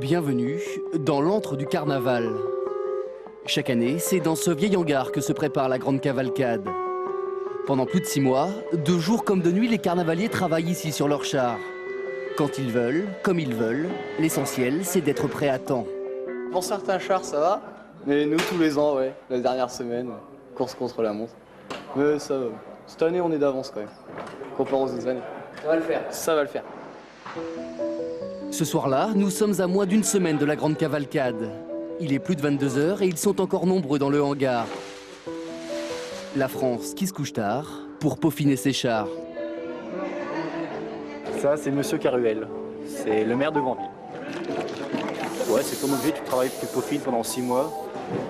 Bienvenue dans l'antre du carnaval. Chaque année, c'est dans ce vieil hangar que se prépare la grande cavalcade. Pendant plus de 6 mois, de jour comme de nuit, les carnavaliers travaillent ici sur leurs chars. Quand ils veulent, comme ils veulent, l'essentiel, c'est d'être prêt à temps. Pour certains chars, ça va, mais nous, tous les ans, ouais, la dernière semaine, course contre la montre. Mais ça va. Cette année, on est d'avance quand même, comparé aux autres années. Ça va le faire. Ça va le faire. Ce soir-là, nous sommes à moins d'une semaine de la grande cavalcade. Il est plus de 22 h et ils sont encore nombreux dans le hangar. La France qui se couche tard pour peaufiner ses chars. Ça, c'est Monsieur Caruel. C'est le maire de Granville. Ouais, c'est ton objet, tu travailles, tu peaufines pendant 6 mois.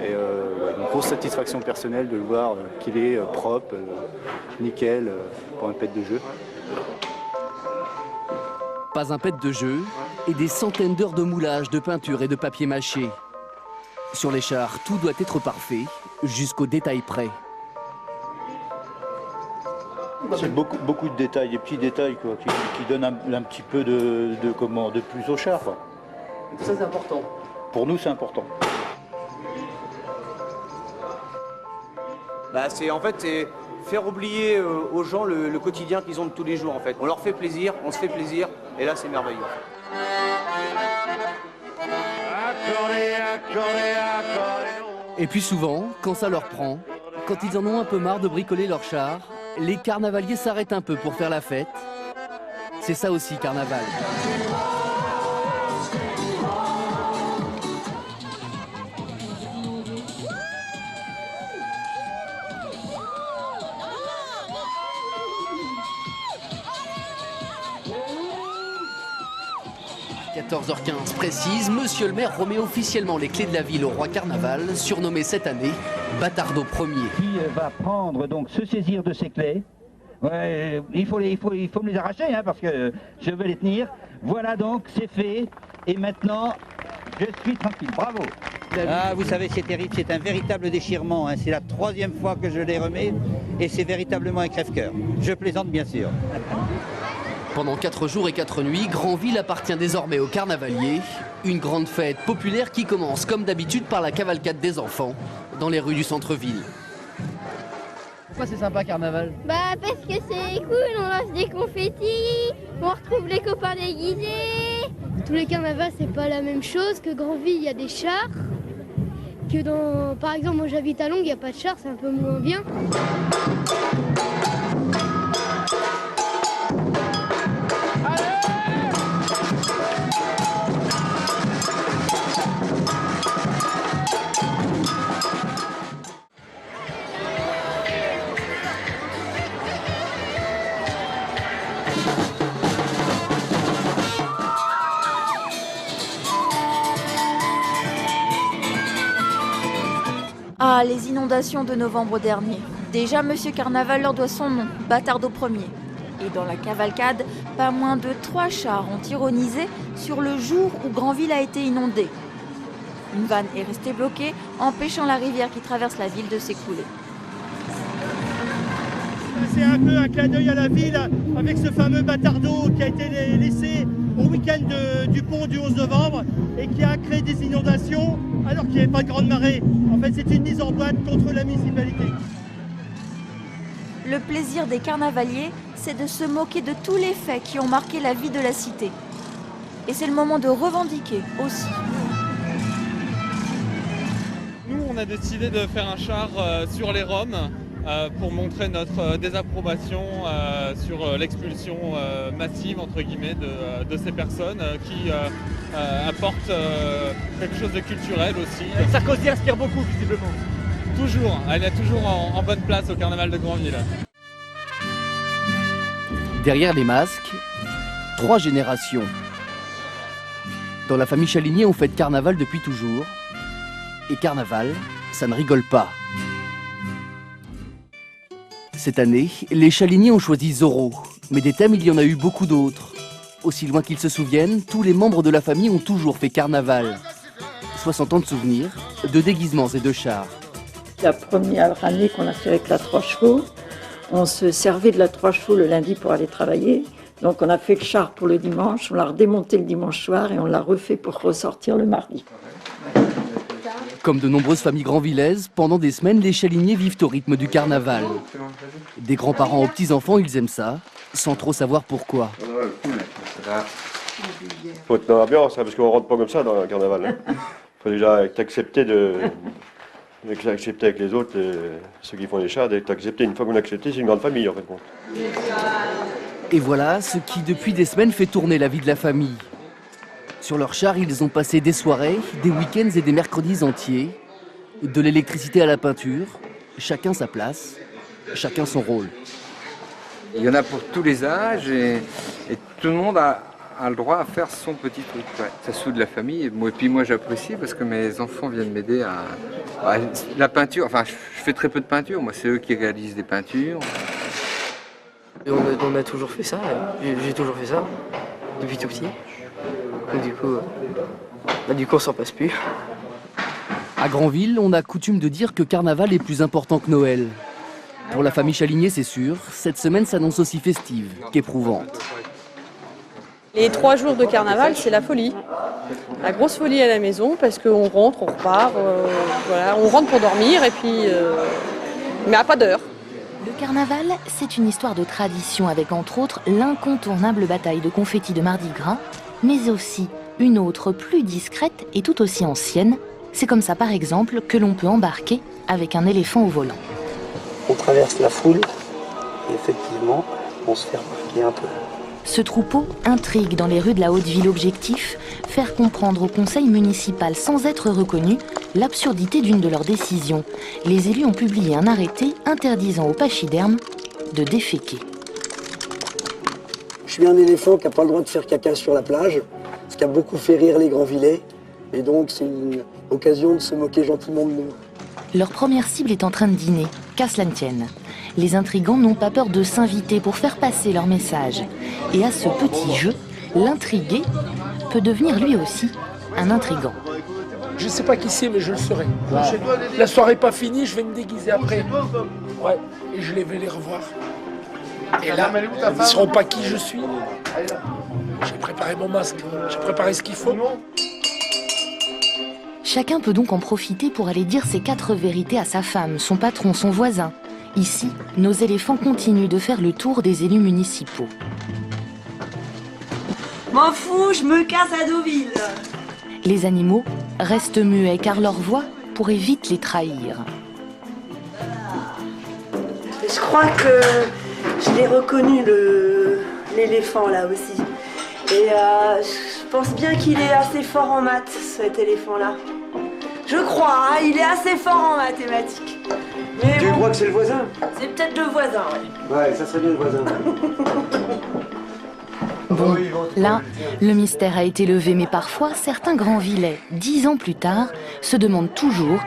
Et une grosse satisfaction personnelle de le voir qu'il est propre, nickel, pour un pet de jeu. Pas un pet de jeu et des centaines d'heures de moulage, de peinture et de papier mâché. Sur les chars, tout doit être parfait, jusqu'au détail près. C'est beaucoup de détails, des petits détails quoi, qui donnent un petit peu de plus au char. Quoi. Ça, c'est important. Pour nous, c'est important. En fait, c'est faire oublier aux gens le quotidien qu'ils ont de tous les jours. En fait. On leur fait plaisir, on se fait plaisir, et là, c'est merveilleux. Et puis souvent, quand ça leur prend, quand ils en ont un peu marre de bricoler leurs chars, les carnavaliers s'arrêtent un peu pour faire la fête. C'est ça aussi, carnaval. « 14h15 précise, Monsieur le maire remet officiellement les clés de la ville au roi Carnaval, surnommé cette année Batardo Ier. Qui va prendre, donc se saisir de ces clés. Ouais, il faut me les arracher hein, parce que je veux les tenir. Voilà donc, c'est fait. Et maintenant, je suis tranquille. Bravo. Ah, vous savez, c'est terrible, c'est un véritable déchirement. Hein. C'est la 3e fois que je les remets et c'est véritablement un crève-cœur. Je plaisante bien sûr. Pendant 4 jours et 4 nuits, Granville appartient désormais aux carnavaliers. Une grande fête populaire qui commence comme d'habitude par la cavalcade des enfants dans les rues du centre-ville. Pourquoi c'est sympa, carnaval? Parce que c'est cool, on lance des confettis, on retrouve les copains déguisés. Tous les carnavals, c'est pas la même chose. Que Granville, il y a des chars. Par exemple, moi j'habite à Longues, il n'y a pas de chars, c'est un peu moins bien. Ah, les inondations de novembre dernier. Déjà, Monsieur Carnaval leur doit son nom, Batardo Ier. Et dans la cavalcade, pas moins de 3 chars ont ironisé sur le jour où Granville a été inondée. Une vanne est restée bloquée, empêchant la rivière qui traverse la ville de s'écouler. C'est un peu un clin d'œil à la ville avec ce fameux Batardo qui a été laissé au week-end du pont du 11 novembre et qui a créé des inondations alors qu'il n'y avait pas de grande marée. En fait, c'est une mise en boîte contre la municipalité. Le plaisir des carnavaliers, c'est de se moquer de tous les faits qui ont marqué la vie de la cité. Et c'est le moment de revendiquer aussi. Nous, on a décidé de faire un char sur les Roms pour montrer notre désapprobation sur l'expulsion massive entre guillemets de ces personnes qui apportent quelque chose de culturel aussi. Sarkozy inspire beaucoup visiblement. Toujours, elle est toujours en bonne place au carnaval de Granville. Derrière les masques, 3 générations. Dans la famille Chaligné, on fête carnaval depuis toujours. Et carnaval, ça ne rigole pas. Cette année, les Chaligné ont choisi Zorro. Mais des thèmes, il y en a eu beaucoup d'autres. Aussi loin qu'ils se souviennent, tous les membres de la famille ont toujours fait carnaval. 60 ans de souvenirs, de déguisements et de chars. La première année qu'on a fait avec la 3 chevaux, on se servait de la 3 chevaux le lundi pour aller travailler. Donc on a fait le char pour le dimanche, on l'a redémonté le dimanche soir et on l'a refait pour ressortir le mardi. Comme de nombreuses familles grandvillaises, pendant des semaines, les Chaliniers vivent au rythme du carnaval. Des grands-parents aux petits-enfants, ils aiment ça, sans trop savoir pourquoi. Faut être dans l'ambiance, parce qu'on rentre pas comme ça dans le carnaval. Faut déjà t'accepter d'accepter avec les autres, ceux qui font les chars, d'accepter. Une fois qu'on a accepté, c'est une grande famille en fait. Et voilà ce qui, depuis des semaines, fait tourner la vie de la famille. Sur leur char, ils ont passé des soirées, des week-ends et des mercredis entiers. De l'électricité à la peinture, chacun sa place, chacun son rôle. Il y en a pour tous les âges et tout le monde a le droit à faire son petit truc. Ouais. Ça soude la famille et puis moi j'apprécie parce que mes enfants viennent m'aider à la peinture. Enfin, je fais très peu de peinture, moi c'est eux qui réalisent des peintures. Et on a toujours fait ça, j'ai toujours fait ça, depuis tout petit. Donc du coup on s'en passe plus. À Granville, on a coutume de dire que Carnaval est plus important que Noël. Pour la famille Chalinier, c'est sûr, cette semaine s'annonce aussi festive qu'éprouvante. Les 3 jours de Carnaval, c'est la folie. La grosse folie à la maison parce qu'on rentre, on repart, voilà, on rentre pour dormir et puis, mais à pas d'heure. Le Carnaval, c'est une histoire de tradition avec entre autres l'incontournable bataille de confettis de Mardi Gras, mais aussi une autre plus discrète et tout aussi ancienne. C'est comme ça par exemple que l'on peut embarquer avec un éléphant au volant. On traverse la foule et effectivement on se fait remarquer un peu. Ce troupeau intrigue dans les rues de la Haute-Ville. Objectif, faire comprendre au conseil municipal sans être reconnu l'absurdité d'une de leurs décisions. Les élus ont publié un arrêté interdisant aux pachydermes de déféquer. Je suis un éléphant qui n'a pas le droit de faire caca sur la plage, ce qui a beaucoup fait rire les Grandvillais, et donc c'est une occasion de se moquer gentiment de nous. Leur première cible est en train de dîner, qu'à cela ne tienne. Les intrigants n'ont pas peur de s'inviter pour faire passer leur message. Et à ce petit jeu, l'intrigué peut devenir lui aussi un intrigant. Je ne sais pas qui c'est, mais je le serai. La soirée n'est pas finie, je vais me déguiser après. Ouais, et je vais les revoir. Et là, ils ne sauront pas qui je suis. J'ai préparé mon masque, j'ai préparé ce qu'il faut. Chacun peut donc en profiter pour aller dire ses 4 vérités à sa femme, son patron, son voisin. Ici, nos éléphants continuent de faire le tour des élus municipaux. M'en fous, je me casse à Deauville. Les animaux restent muets car leur voix pourrait vite les trahir. Je crois que je l'ai reconnu, l'éléphant là aussi. Et je pense bien qu'il est assez fort en maths, cet éléphant-là. Je crois, hein, il est assez fort en mathématiques. Mais tu crois que c'est le voisin? C'est peut-être le voisin, oui. Ouais, ça serait bien le voisin. Bon, là, le mystère a été levé, mais parfois, certains Grandvillais, 10 ans plus tard, se demandent toujours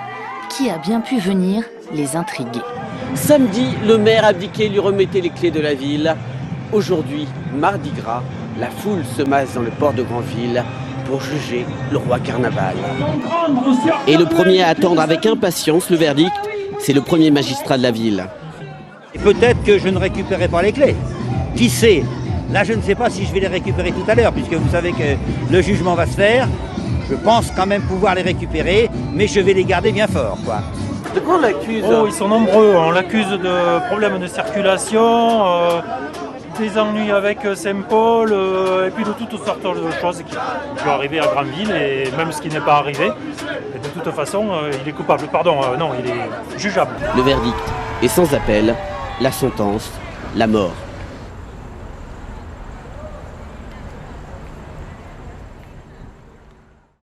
qui a bien pu venir les intriguer. Samedi, le maire abdiqué lui remettait les clés de la ville. Aujourd'hui, Mardi Gras, la foule se masse dans le port de Granville pour juger le roi Carnaval. Et le premier à attendre avec impatience le verdict, c'est le premier magistrat de la ville. Peut-être que je ne récupérerai pas les clés. Qui sait? Là, je ne sais pas si je vais les récupérer tout à l'heure, puisque vous savez que le jugement va se faire. Je pense quand même pouvoir les récupérer, mais je vais les garder bien fort, quoi. De quoi on l'accuse? Oh, ils sont nombreux. On l'accuse de problèmes de circulation, des ennuis avec Saint-Paul, et puis de toutes sortes de choses qui peuvent arriver à Granville, et même ce qui n'est pas arrivé. Et de toute façon, il est coupable. Pardon, non, il est jugeable. Le verdict est sans appel, la sentence, la mort.